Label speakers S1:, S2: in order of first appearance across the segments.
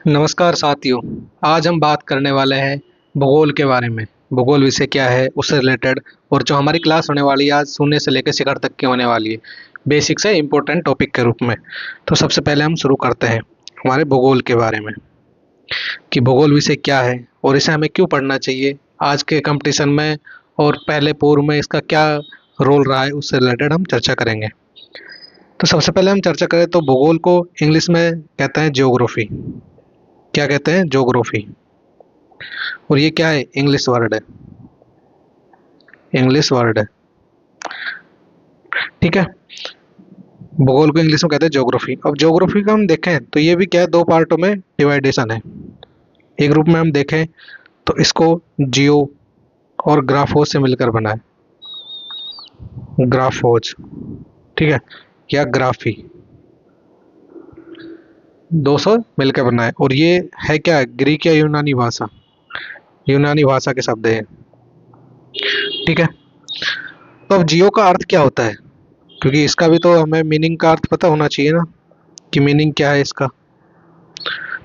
S1: नमस्कार साथियों। आज हम बात करने वाले हैं भूगोल के बारे में। भूगोल विषय क्या है, उससे रिलेटेड और जो हमारी क्लास होने वाली है आज शून्य से लेकर शिखर तक की होने वाली है, बेसिक से इम्पोर्टेंट टॉपिक के रूप में। तो सबसे पहले हम शुरू करते हैं हमारे भूगोल के बारे में कि भूगोल विषय क्या है और इसे हमें क्यों पढ़ना चाहिए आज के कंपटीशन में, और पहले पूर्व में इसका क्या रोल रहा है, उससे रिलेटेड हम चर्चा करेंगे। तो सबसे पहले हम चर्चा करें तो भूगोल को इंग्लिश में कहते हैं ज्योग्राफी। क्या कहते हैं? ज्योग्राफी। और ये क्या है? इंग्लिश वर्ड है। इंग्लिश वर्ड है, ठीक है। भूगोल को इंग्लिश में कहते हैं ज्योग्राफी। अब ज्योग्राफी का हम देखें तो ये भी क्या है, दो पार्टों में डिवाइडेशन है। एक ग्रुप में हम देखें तो इसको जियो और ग्राफोज से मिलकर बना है, ग्राफोज, ठीक है, या ग्राफी, दो सौ मिलकर बना है। और ये है क्या? ग्रीक या यूनानी भाषा, यूनानी भाषा के शब्द है, ठीक है। तो अब जियो का अर्थ क्या होता है, क्योंकि इसका भी तो हमें मीनिंग का अर्थ पता होना चाहिए ना, कि मीनिंग क्या है इसका।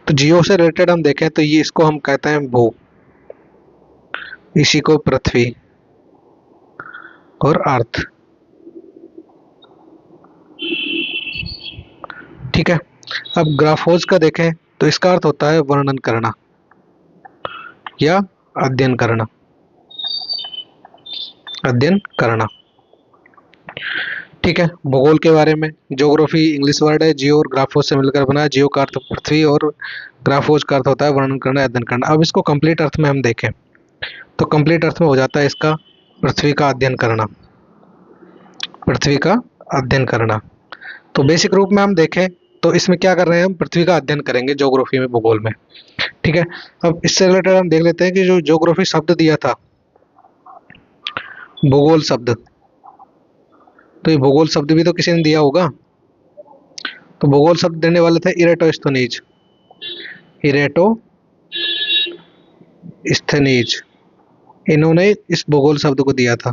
S1: तो जियो से रिलेटेड हम देखें तो ये इसको हम कहते हैं भू, इसी को पृथ्वी और अर्थ, ठीक है। अब ग्राफोज का देखें तो इसका अर्थ होता है वर्णन करना या अध्ययन करना, अध्ययन करना, ठीक है। भूगोल के बारे में ज्योग्राफी इंग्लिश वर्ड है, जियो और ग्राफोज से मिलकर बना है। जियो का अर्थ पृथ्वी और ग्राफोज का अर्थ होता है वर्णन करना, अध्ययन करना। अब इसको कंप्लीट अर्थ में हम देखें तो कंप्लीट अर्थ में हो जाता है इसका पृथ्वी का अध्ययन करना, पृथ्वी का अध्ययन करना। तो बेसिक रूप में हम देखें तो इसमें क्या कर रहे हैं, हम पृथ्वी का अध्ययन करेंगे ज्योग्राफी में, भूगोल में, ठीक है। अब इससे रिलेटेड हम देख लेते हैं कि जो ज्योग्राफी शब्द दिया था, भूगोल शब्द, तो ये भूगोल शब्द भी तो किसी ने दिया होगा। तो भूगोल शब्द देने वाले थे इरेटोस्थनीज, इरेटोस्थनीज, इन्होंने इस भूगोल शब्द को दिया था,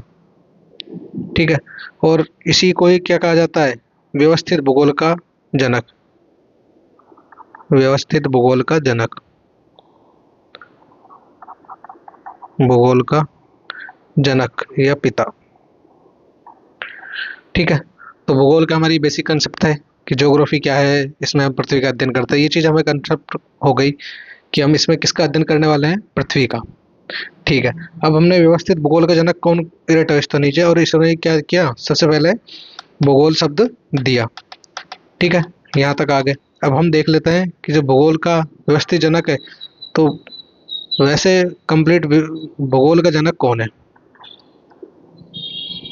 S1: ठीक है। और इसी को ही क्या कहा जाता है? व्यवस्थित भूगोल का जनक, व्यवस्थित भूगोल का जनक, भूगोल का जनक या पिता, ठीक है। तो भूगोल का हमारी बेसिक कंसेप्ट है कि ज्योग्राफी क्या है, इसमें हम पृथ्वी का अध्ययन करते हैं। ये चीज हमें कंसेप्ट हो गई कि हम इसमें किसका अध्ययन करने वाले हैं, पृथ्वी का, ठीक है। अब हमने व्यवस्थित भूगोल का जनक कौन, इरेटोस्थनीज है, और इसने क्या किया, सबसे पहले भूगोल शब्द दिया, ठीक है। यहाँ तक आ गए। अब हम देख लेते हैं कि जो भूगोल का व्यवस्थित जनक है, तो वैसे कंप्लीट भूगोल का जनक कौन है?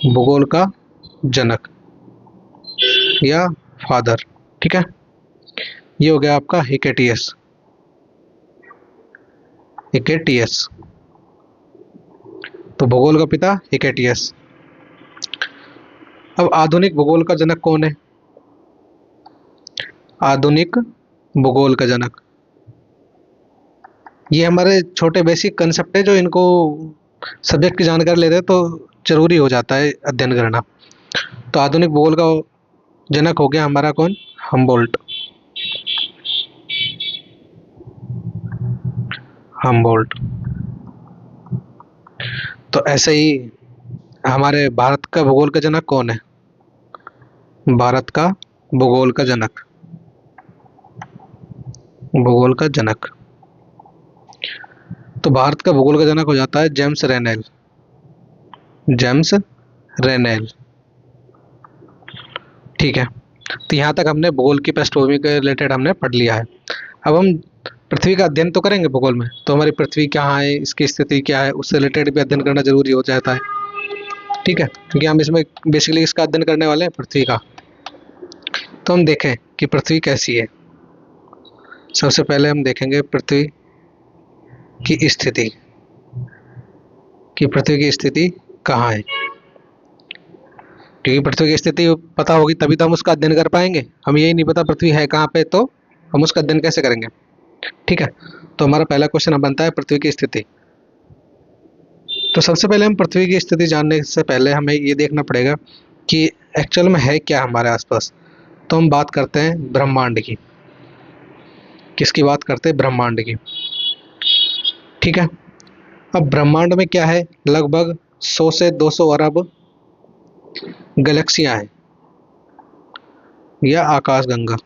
S1: भूगोल का जनक या फादर, ठीक है। ये हो गया आपका हिकेटियस, हिकेटियस, तो भूगोल का पिता हिकेटियस। अब आधुनिक भूगोल का जनक कौन है? आधुनिक भूगोल का जनक, ये हमारे छोटे बेसिक कंसेप्ट है, जो इनको सब्जेक्ट की जानकारी लेते हैं तो जरूरी हो जाता है अध्ययन करना। तो आधुनिक भूगोल का जनक हो गया हमारा कौन? Humboldt, Humboldt. तो ऐसे ही हमारे भारत का भूगोल का जनक कौन है? भारत का भूगोल का जनक, भूगोल का जनक, तो भारत का भूगोल का जनक हो जाता है जेम्स रेनेल, जेम्स रेनेल, ठीक है। तो यहाँ तक हमने भूगोल की पृष्ठभूमि के रिलेटेड हमने पढ़ लिया है। अब हम पृथ्वी का अध्ययन तो करेंगे भूगोल में, तो हमारी पृथ्वी कहाँ है, इसकी स्थिति क्या है, उससे रिलेटेड भी अध्ययन करना जरूरी हो जाता है, ठीक है, क्योंकि हम इसमें बेसिकली इसका अध्ययन करने वाले हैं, पृथ्वी का। तो हम देखें कि पृथ्वी कैसी है। सबसे पहले हम देखेंगे पृथ्वी की स्थिति, कि पृथ्वी की स्थिति कहाँ है, क्योंकि पृथ्वी की स्थिति पता होगी तभी तो हम उसका अध्ययन कर पाएंगे। हम यही नहीं पता पृथ्वी है कहाँ पे, तो हम उसका अध्ययन कैसे करेंगे, ठीक है। तो हमारा पहला क्वेश्चन अब बनता है पृथ्वी की स्थिति। तो सबसे पहले हम पृथ्वी की स्थिति जानने से पहले हमें ये देखना पड़ेगा कि एक्चुअल में है क्या हमारे आसपास। तो हम बात करते हैं ब्रह्मांड की। किसकी बात करते हैं? ब्रह्मांड की। ठीक है। अब ब्रह्मांड में क्या है? लगभग 100 से 200 अरब गैलेक्सियां हैं, या आकाश गंगा।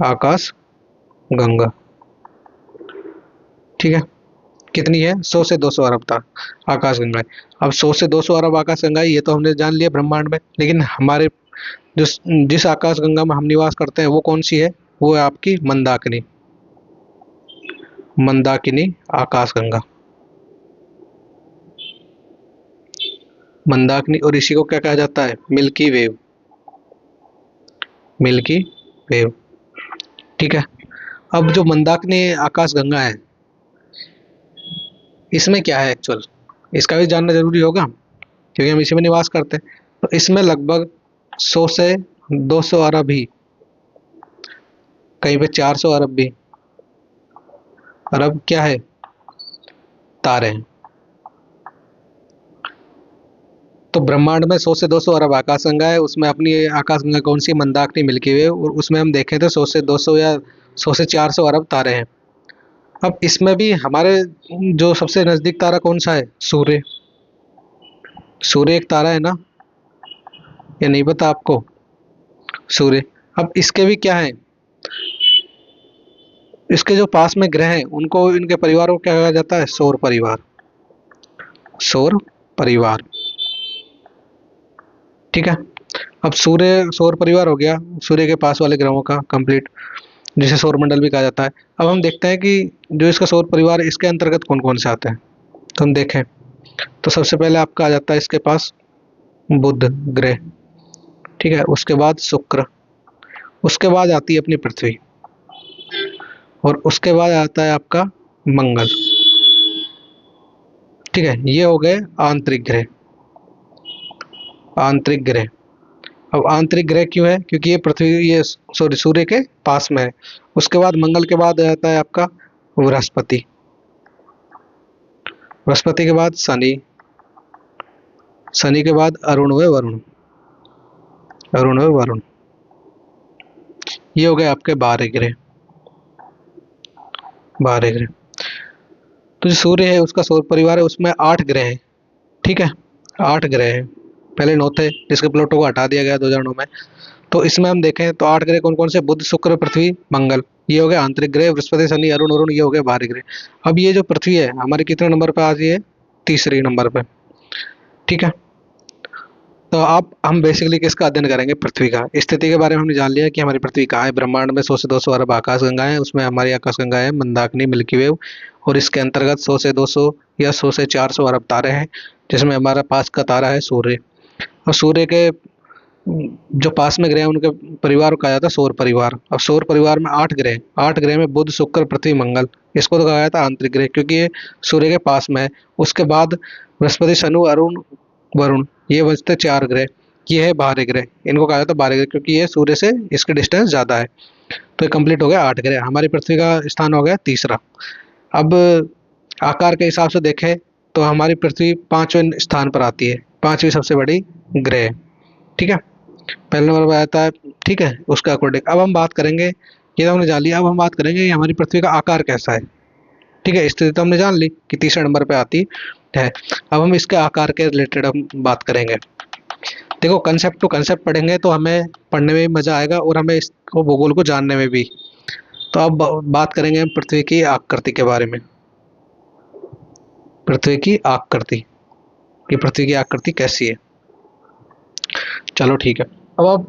S1: आकाश गंगा। ठीक है। कितनी है? 100 से 200 अरब तक आकाश गंगाएं। अब 100 से 200 अरब आकाश गंगाएं, ये तो हमने जान लिया ब्रह्मांड में। लेकिन हमारे जिस जिस आकाश गंगा में हम निवास करते हैं वो कौन सी है? वो है आपकी मंदाकिनी। मंदाकिनी आकाश गंगा। मंदाकिनी, और इसी को क्या कहा जाता है? Milky wave. Milky wave. ठीक है। अब जो मंदाकिनी आकाश गंगा है, इसमें क्या है एक्चुअल, इसका भी जानना जरूरी होगा क्योंकि हम इसी में निवास करते हैं। तो इसमें लगभग 100 से 200 अरब ही, कहीं पे 400 अरब भी, अरब क्या है? तारे हैं। तो ब्रह्मांड में 100 से 200 अरब आकाश गंगा है, उसमें अपनी आकाश गंगा कौन सी? मंदाकिनी मिल्की वे, और उसमें हम देखें तो 100 से 200 या 100 से 400 अरब तारे हैं। अब इसमें भी हमारे जो सबसे नजदीक तारा कौन सा है? सूर्य। सूर्य एक तारा है ना, या नहीं पता आपको? सूर्य। अब इसके भी क्या है? इसके जो पास में ग्रह हैं उनको, इनके परिवार को क्या कहा जाता है? सौर परिवार। सौर परिवार। ठीक है। अब सूर्य सौर परिवार हो गया, सूर्य के पास वाले ग्रहों का कंप्लीट, जिसे सौर मंडल भी कहा जाता है। अब हम देखते हैं कि जो इसका सौर परिवार है, इसके अंतर्गत कौन कौन से आते हैं। तो हम देखें तो सबसे पहले आपका आ जाता है इसके पास बुध ग्रह। ठीक है। उसके बाद शुक्र, उसके बाद आती है अपनी पृथ्वी, और उसके बाद आता है आपका मंगल। ठीक है। ये हो गए आंतरिक ग्रह। आंतरिक ग्रह। अब आंतरिक ग्रह क्यों है? क्योंकि ये पृथ्वी, ये सॉरी सूर्य के पास में है। उसके बाद मंगल के बाद आता है आपका बृहस्पति। बृहस्पति के बाद शनि। शनि के बाद अरुण व वरुण। अरुण व वरुण। ये हो गए आपके 12 ग्रह। 12 ग्रह। तो जो सूर्य है उसका सौर परिवार है, उसमें 8 ग्रह हैं। ठीक है। 8 ग्रह हैं। पहले 9 थे, जिसके प्लूटो को हटा दिया गया 2009 में। तो इसमें हम देखें तो 8 ग्रह कौन कौन से? बुध शुक्र पृथ्वी मंगल, ये हो गए आंतरिक ग्रह। बृहस्पति शनि अरुण अरुण, ये हो गए 12 ग्रह। अब ये जो पृथ्वी है हमारे कितने नंबर पे आती है? तीसरे नंबर पे। ठीक है। तो आप हम बेसिकली किसका अध्ययन करेंगे? पृथ्वी का। स्थिति के बारे में हमने जान लिया कि हमारी पृथ्वी कहाँ है। ब्रह्मांड में 100 से 200 अरब आकाश गंगा है, उसमें हमारी आकाश गंगा है मंदाकिनी मिल्की वेव, और इसके अंतर्गत 100 से 200 या 100 से 400 अरब तारे हैं, जिसमें हमारा पास का तारा है सूर्य। और सूर्य के जो पास में ग्रह हैं उनके परिवार को कहा जाता है सौर परिवार। अब सौर परिवार में 8 ग्रह, 8 ग्रह में बुध शुक्र पृथ्वी मंगल, इसको तो कहा जाता है आंतरिक ग्रह क्योंकि ये सूर्य के पास में है। उसके बाद बृहस्पति शनि अरुण वरुण, ये बचते 4 ग्रह। ये है 12 ग्रह, इनको कहा जाता है 12 ग्रह क्योंकि ये सूर्य से इसके डिस्टेंस ज़्यादा है। तो ये कंप्लीट हो गया 8 ग्रह। हमारी पृथ्वी का स्थान हो गया तीसरा। अब आकार के हिसाब से देखें तो हमारी पृथ्वी 5वें स्थान पर आती है, 5वीं सबसे बड़ी ग्रह। ठीक है। पहले नंबर पर आता है। ठीक है। उसके अकॉर्डिंग अब हम बात करेंगे, ये तो हमने जान लिया। अब हम बात करेंगे हमारी पृथ्वी का आकार कैसा है। ठीक है। स्थिति तो हमने जान ली कि तीसरे नंबर पे आती है। अब हम इसके आकार के रिलेटेड हम बात करेंगे। देखो, कंसेप्ट टू कंसेप्ट पढ़ेंगे तो हमें पढ़ने में भी मजा आएगा और हमें इसको भूगोल को जानने में भी। तो अब बात करेंगे हम पृथ्वी की आकृति के बारे में। पृथ्वी की आकृति, कि पृथ्वी की आकृति कैसी है। चलो ठीक है। अब आप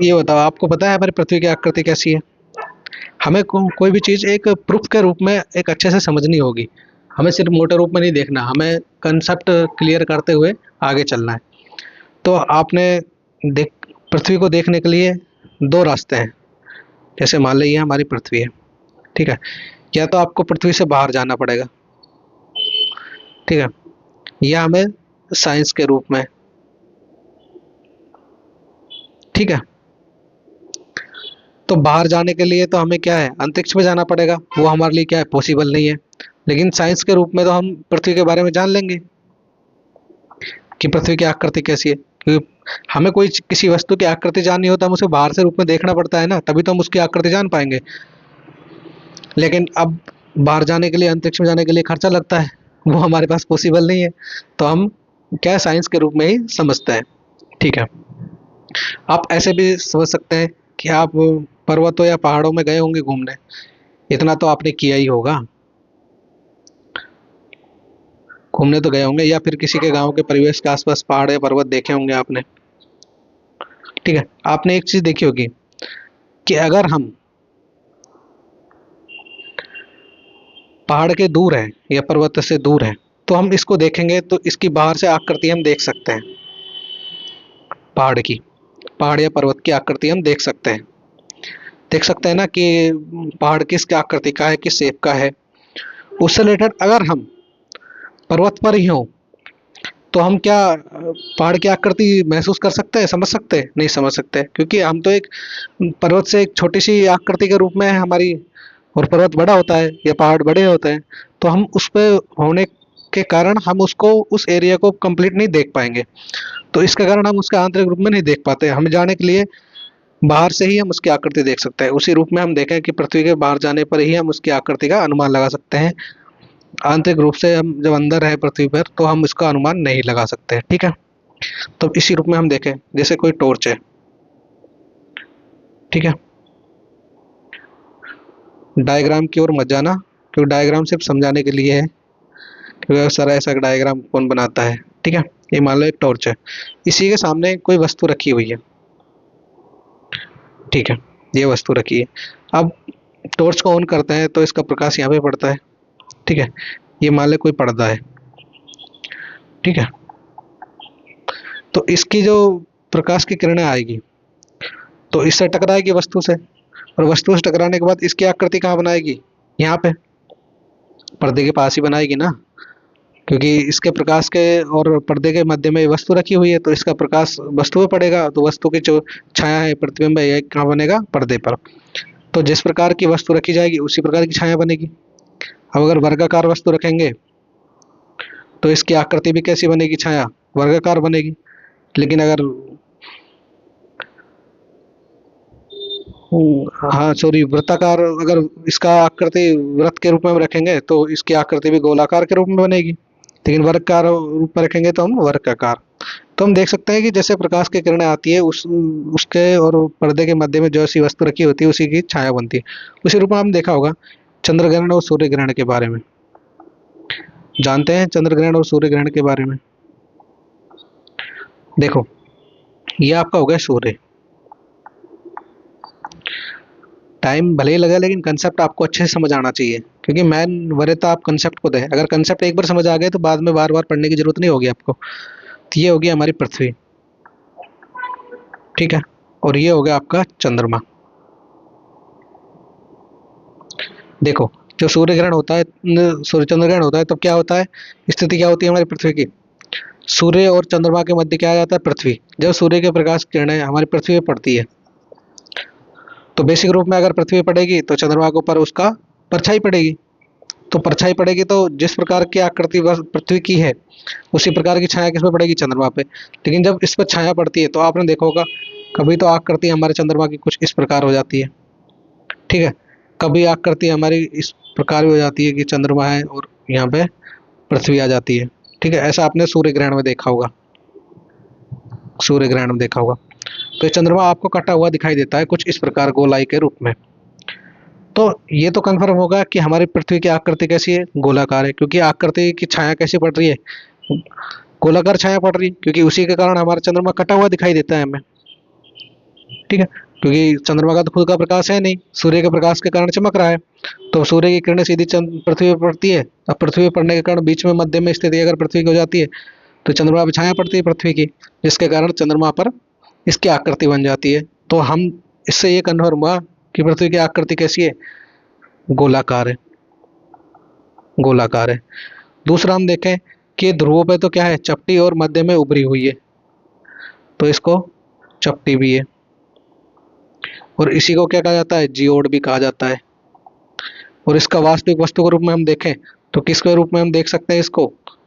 S1: ये बताओ, आपको पता है हमारी पृथ्वी की आकृति कैसी है? हमें कोई भी चीज़ एक प्रूफ के रूप में एक अच्छे से समझनी होगी। हमें सिर्फ मोटे रूप में नहीं देखना, हमें कंसेप्ट क्लियर करते हुए आगे चलना है। तो आपने देख पृथ्वी को देखने के लिए 2 रास्ते हैं। जैसे मान लीजिए हमारी पृथ्वी है, ठीक है, या तो आपको पृथ्वी से बाहर जाना पड़ेगा, ठीक है, या हमें साइंस के रूप में, ठीक है। तो बाहर जाने के लिए तो हमें क्या है, अंतरिक्ष में जाना पड़ेगा, वो हमारे लिए क्या है, पॉसिबल नहीं है। लेकिन साइंस के रूप में तो हम पृथ्वी के बारे में जान लेंगे कि पृथ्वी की आकृति कैसी है, क्योंकि हमें कोई किसी वस्तु की आकृति जाननी हो तो हम उसे बाहर से रूप में देखना पड़ता है ना, तभी तो हम उसकी आकृति जान पाएंगे। लेकिन अब बाहर जाने के लिए, अंतरिक्ष में जाने के लिए खर्चा लगता है, वो हमारे पास पॉसिबल नहीं है। तो हम क्या साइंस के रूप में ही समझते हैं। ठीक है। आप ऐसे भी समझ सकते हैं कि आप पर्वतों या पहाड़ों में गए होंगे घूमने, इतना तो आपने किया ही होगा, घूमने तो गए होंगे, या फिर किसी के गांव के परिवेश के आसपास पहाड़ या पर्वत देखे होंगे आपने। ठीक है। आपने एक चीज देखी होगी कि अगर हम पहाड़ के दूर हैं या पर्वत से दूर हैं, तो हम इसको देखेंगे तो इसकी बाहर से आकृति हम देख सकते हैं। पहाड़ की, पहाड़ या पर्वत की आकृति हम देख सकते हैं। देख सकते हैं ना कि पहाड़ किस आकृति का है, किस शेप का है। उससे रिलेटेड अगर हम पर्वत पर ही हों तो हम क्या पहाड़ की आकृति महसूस कर सकते हैं, समझ सकते हैं? नहीं समझ सकते, क्योंकि हम तो एक पर्वत से एक छोटी सी आकृति के रूप में है हमारी, और पर्वत बड़ा होता है या पहाड़ बड़े होते हैं, तो हम उस पे होने के कारण हम उसको, उस एरिया को कंप्लीट नहीं देख पाएंगे। तो इसके कारण हम उसका आंतरिक रूप में नहीं देख पाते। हमें जाने के लिए बाहर से ही हम उसकी आकृति देख सकते हैं। उसी रूप में हम देखें कि पृथ्वी के बाहर जाने पर ही हम उसकी आकृति का अनुमान लगा सकते हैं। आंतरिक रूप से हम जब अंदर है पृथ्वी पर तो हम इसका अनुमान नहीं लगा सकते। ठीक है। तो इसी रूप में हम देखें, जैसे कोई टॉर्च है। ठीक है। डायग्राम की ओर मत जाना, क्योंकि डायग्राम सिर्फ समझाने के लिए है, क्योंकि सर ऐसा डायग्राम कौन बनाता है। ठीक है। ये मान लो एक टॉर्च है, इसी के सामने कोई वस्तु रखी हुई है। ठीक है। ये वस्तु रखी है। अब टॉर्च को ऑन करते हैं तो इसका प्रकाश यहाँ पे पड़ता है। ठीक है। ये मान ले कोई पर्दा है। ठीक है। तो इसकी जो प्रकाश की किरणें आएगी तो इससे टकराएगी वस्तु से, और वस्तु से टकराने के बाद इसकी आकृति कहाँ बनाएगी? यहाँ पे पर्दे के पास ही बनाएगी ना, क्योंकि इसके प्रकाश के और पर्दे के मध्य में वस्तु रखी हुई है, तो इसका प्रकाश वस्तु पे पड़ेगा, तो वस्तु की जो छाया है प्रतिबिंब है, यह कहाँ बनेगा? पर्दे पर। तो जिस प्रकार की वस्तु रखी जाएगी उसी प्रकार की छाया बनेगी। अब अगर वर्गाकार वस्तु रखेंगे तो इसकी आकृति भी कैसी बनेगी? छाया वर्गाकार बनेगी। लेकिन अगर हाँ सॉरी वृत्ताकार, अगर इसका आकृति वृत्त के रूप में रखेंगे तो इसकी आकृति भी गोलाकार के रूप में बनेगी। लेकिन वर्गाकार रूप में रखेंगे तो हम वर्गाकार। तो हम देख सकते हैं कि जैसे प्रकाश की किरणें आती है उसके और पर्दे के मध्य में जो ऐसी वस्तु रखी होती है उसी की छाया बनती है। उसी रूप में हम देखा होगा चंद्र ग्रहण और सूर्य ग्रहण के बारे में। जानते हैं चंद्र ग्रहण और सूर्य ग्रहण के बारे में? देखो, ये आपका हो गया सूर्य। टाइम भले ही लगे लेकिन कंसेप्ट आपको अच्छे से समझ आना चाहिए, क्योंकि मैन वरीयता आप कंसेप्ट को दे। अगर कंसेप्ट एक बार समझ आ गए तो बाद में बार बार पढ़ने की जरूरत नहीं होगी आपको। तो ये होगी हमारी पृथ्वी। ठीक है। और ये हो गया आपका चंद्रमा। देखो, जो सूर्य ग्रहण होता है, सूर्य चंद्र ग्रहण होता है, तब क्या होता है? स्थिति क्या होती है हमारी पृथ्वी की? सूर्य और चंद्रमा के मध्य क्या आ जाता है? पृथ्वी। जब सूर्य के प्रकाश किरणें हमारी पृथ्वी पर पड़ती है तो बेसिक रूप में अगर पृथ्वी पड़ेगी तो चंद्रमा के ऊपर उसका परछाई पड़ेगी। तो परछाई पड़ेगी तो जिस प्रकार की आकृति पृथ्वी की है उसी प्रकार की छाया किस पे पड़ेगी? चंद्रमा पे। लेकिन जब इस पर छाया पड़ती है तो आपने देखा होगा कभी तो आकृति हमारे चंद्रमा की कुछ इस प्रकार हो जाती है। ठीक है। कभी आकृति हमारी इस प्रकार भी हो जाती है कि चंद्रमा है और यहाँ पे पृथ्वी आ जाती है। ठीक है। ऐसा आपने सूर्य ग्रहण में देखा होगा, सूर्य ग्रहण में देखा होगा। तो ये चंद्रमा आपको कटा हुआ दिखाई देता है कुछ इस प्रकार गोलाई के रूप में। तो ये तो कंफर्म होगा कि हमारी पृथ्वी की आकृति कैसी है? गोलाकार है, क्योंकि आकृति की छाया कैसी पड़ रही है? गोलाकार छाया पड़ रही है, क्योंकि उसी के कारण हमारा चंद्रमा कटा हुआ दिखाई देता है हमें। ठीक है। क्योंकि चंद्रमा का तो खुद का प्रकाश है नहीं, सूर्य के प्रकाश के कारण चमक रहा है। तो सूर्य की किरणें सीधी पृथ्वी पर पड़ती है। अब पृथ्वी पर पड़ने के कारण बीच में मध्य में स्थिति अगर पृथ्वी की हो जाती है तो चंद्रमा पर छाया पड़ती है पृथ्वी की, जिसके कारण चंद्रमा पर इसकी आकृति बन जाती है। तो हम इससे ये कन्फर्म हुआ कि पृथ्वी की आकृति कैसी है? गोलाकार है, गोलाकार है। दूसरा हम देखें कि ध्रुवों पे तो क्या है? चपटी और मध्य में उभरी हुई है, तो इसको चपटी भी है। और इसी को क्या कहा जाता है? जियोड भी कहा जाता है। और इसका वास्तविक वस्तु के रूप में हम देखें तो किसके रूप में हम देख सकते हैं इसको?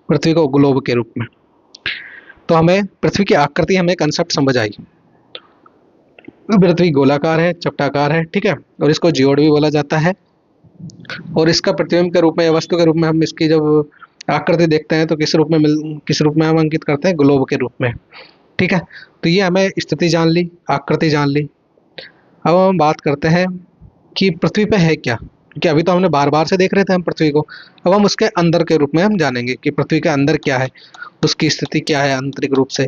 S1: पृथ्वी को ग्लोब के रूप में। तो हमें पृथ्वी की आकृति, हमें कंसेप्ट समझ आई। पृथ्वी गोलाकार है, चपटाकार है, ठीक है, और इसको जियोड भी बोला जाता है। और इसका प्रतिबिंब के रूप में या वस्तु के रूप में हम इसकी जब आकृति देखते हैं तो किस रूप में हम अंकित करते हैं, ग्लोब के रूप में, ठीक है। तो ये हमें स्थिति जान ली, आकृति जान ली। अब हम बात करते हैं कि पृथ्वी पे है क्या, क्योंकि अभी तो हमने बार बार से देख रहे थे हम पृथ्वी को। अब हम उसके अंदर के रूप में हम जानेंगे कि पृथ्वी के अंदर क्या है, उसकी स्थिति क्या है आंतरिक रूप से,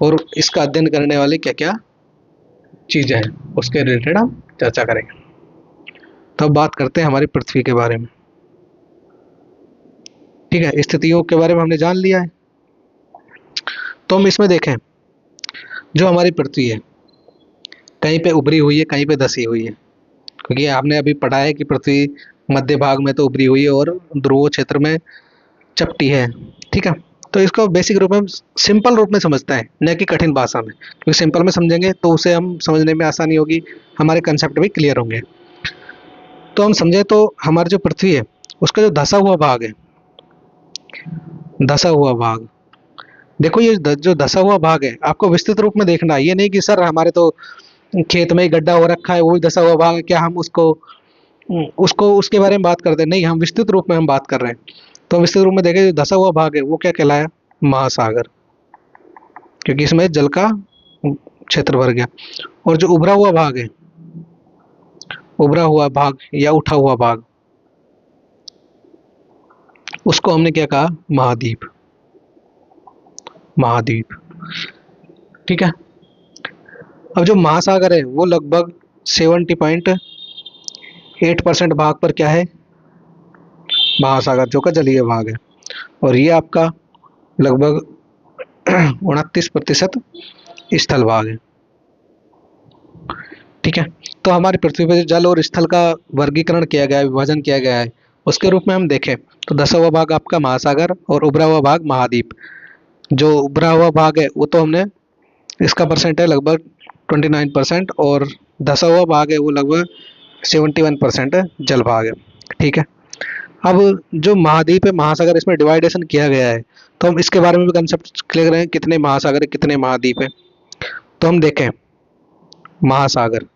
S1: और इसका अध्ययन करने वाली क्या क्या चीजें हैं, उसके रिलेटेड हम चर्चा करेंगे। तो अब बात करते हैं हमारी पृथ्वी के बारे में, ठीक है। स्थितियों के बारे में हमने जान लिया है। तो हम इसमें देखें, जो हमारी पृथ्वी है कहीं पे उभरी हुई है, कहीं पे धसी हुई है, क्योंकि आपने अभी पढ़ा है कि पृथ्वी मध्य भाग में तो उभरी हुई है और ध्रुव क्षेत्र में चपटी है, ठीक है। तो इसको बेसिक रूप में सिंपल रूप में समझते हैं, न कि कठिन भाषा में, क्योंकि सिंपल में समझेंगे तो उसे हम समझने में आसानी होगी, हमारे कंसेप्ट भी क्लियर होंगे। तो हम समझे तो हमारी जो पृथ्वी है उसका जो धसा हुआ भाग है, धसा हुआ भाग, देखो ये जो धसा हुआ भाग है आपको विस्तृत रूप में देखना है। ये नहीं कि सर हमारे तो खेत में ही गड्ढा हो रखा है, वही धसा हुआ भाग है, क्या हम उसको उसको उसके बारे में बात करते हैं? नहीं, हम विस्तृत रूप में हम बात कर रहे हैं। तो विस्तृत रूप में देखें, जो धसा हुआ भाग है वो क्या कहलाया, महासागर, क्योंकि इसमें जल का क्षेत्र भर गया। और जो उभरा हुआ भाग है, उभरा हुआ भाग या उठा हुआ भाग, उसको हमने क्या कहा, महाद्वीप, महाद्वीप, ठीक है। अब जो महासागर है वो लगभग 70.8% भाग पर क्या है, महासागर, जो का जलीय भाग है। और ये आपका लगभग 29% स्थल भाग है, ठीक है। तो हमारी पृथ्वी पर जो जल और स्थल का वर्गीकरण किया गया है, विभाजन किया गया है, उसके रूप में हम देखें तो धसा हुआ भाग आपका महासागर और उभरा हुआ भाग महाद्वीप। जो उभरा हुआ भाग है वो तो हमने, इसका परसेंट है लगभग 29%, और धसा हुआ भाग है वो लगभग 71% जल भाग है, ठीक है। अब जो महाद्वीप है, महासागर, इसमें डिवाइडेशन किया गया है, तो हम इसके बारे में भी कंसेप्ट क्लियर करें, कितने महासागर है, कितने महाद्वीप है। तो हम देखें महासागर,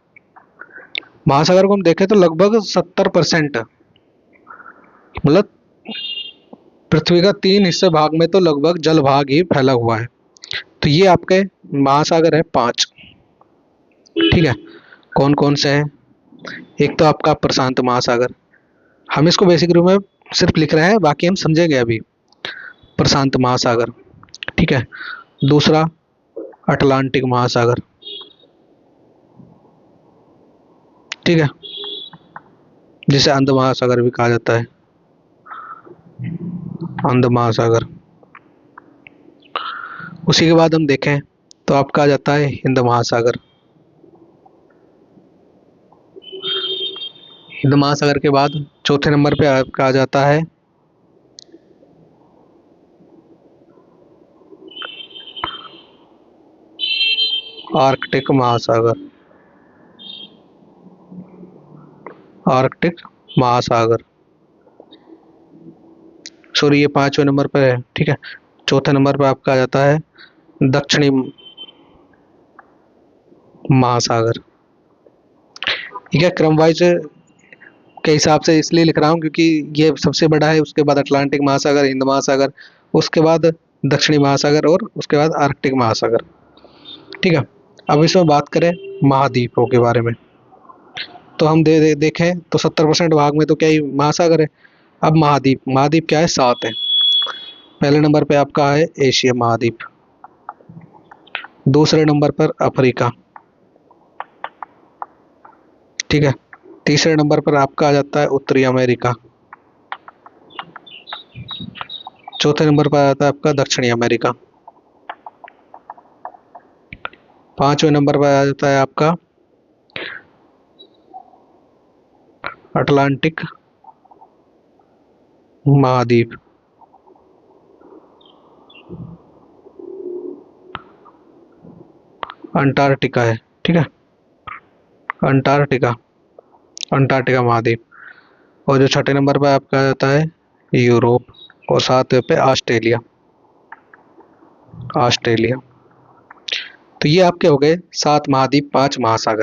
S1: महासागर को हम देखें तो लगभग 70%, मतलब पृथ्वी का 3 हिस्से भाग में तो लगभग जल भाग ही फैला हुआ है। तो ये आपके महासागर है 5, ठीक है। कौन कौन से हैं, एक तो आपका प्रशांत महासागर, हम इसको बेसिक रूप में सिर्फ लिख रहे हैं, बाकी हम समझेंगे अभी। प्रशांत महासागर, ठीक है। दूसरा अटलांटिक महासागर, ठीक है, जिसे अंध महासागर भी कहा जाता है, अंध महासागर। उसी के बाद हम देखें तो आपका आ जाता है हिंद महासागर। हिंद महासागर के बाद चौथे नंबर पे आपका आ जाता है आर्कटिक महासागर, आर्कटिक महासागर, सॉरी ये 5वें नंबर पर है, ठीक है। चौथे नंबर पर आपका आ जाता है दक्षिणी महासागर, ठीक है। क्रम वाइज के हिसाब से इसलिए लिख रहा हूँ क्योंकि ये सबसे बड़ा है, उसके बाद अटलांटिक महासागर, हिंद महासागर, उसके बाद दक्षिणी महासागर, और उसके बाद आर्कटिक महासागर, ठीक है। अब इसमें बात करें महाद्वीपों के बारे में, तो हम देखें तो 70% भाग में तो क्या ही महासागर है। अब महाद्वीप, महाद्वीप क्या है, 7 है। पहले नंबर पे आपका है एशिया महाद्वीप, दूसरे नंबर पर अफ्रीका, ठीक है। तीसरे नंबर पर आपका आ जाता है उत्तरी अमेरिका, चौथे नंबर पर आ जाता है आपका दक्षिणी अमेरिका, पांचवें नंबर पर आ जाता है आपका अटलांटिक महाद्वीप, अंटार्कटिका है, ठीक है, अंटार्कटिका, अंटार्कटिका महाद्वीप। और जो छठे नंबर पर आपका आ जाता है यूरोप, और सातवें पे ऑस्ट्रेलिया। ऑस्ट्रेलिया। तो ये आपके हो गए 7 महाद्वीप 5 महासागर।